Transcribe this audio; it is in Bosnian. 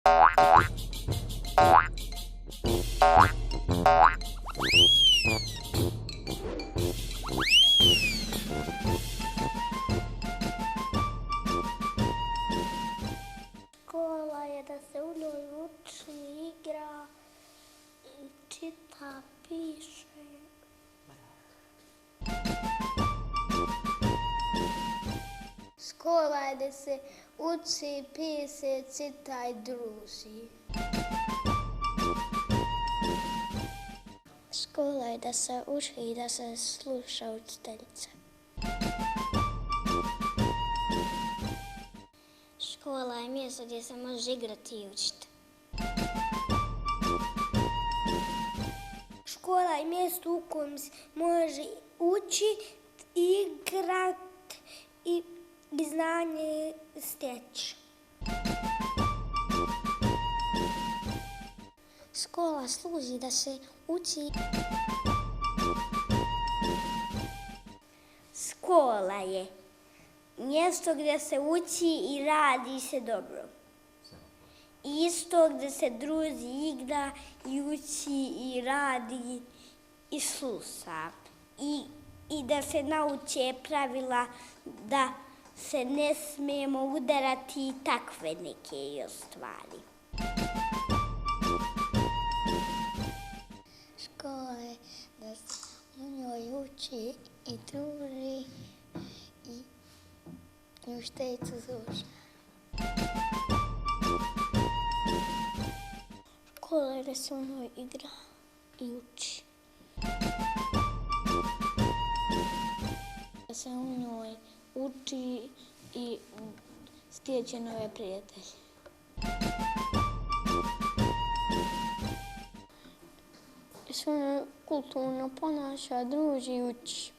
Škola je da se u njoj uči, igra, čita, piše. Škola je da se uči, piše, čita i druži. Škola je da se uči i da se sluša učiteljica. Škola je mjesto gdje se može igrati i učiti. Škola je mjesto u kojem se može učiti, igrati i znanje steći. Škola služi da se uči. Škola je mjesto gdje se uči i radi se dobro. Isto gdje se druži, igra i uči i radi i sluša. I da se nauče pravila da se ne smijemo udarati i takve neke stvari. Škola je da se u njoj uči i druži i učiteljica sluša. Škola je da se u njoj igra i uči. Da se u njoj uči i stječe nove prijatelje. Da se u njoj kulturno ponaša, druži i uči.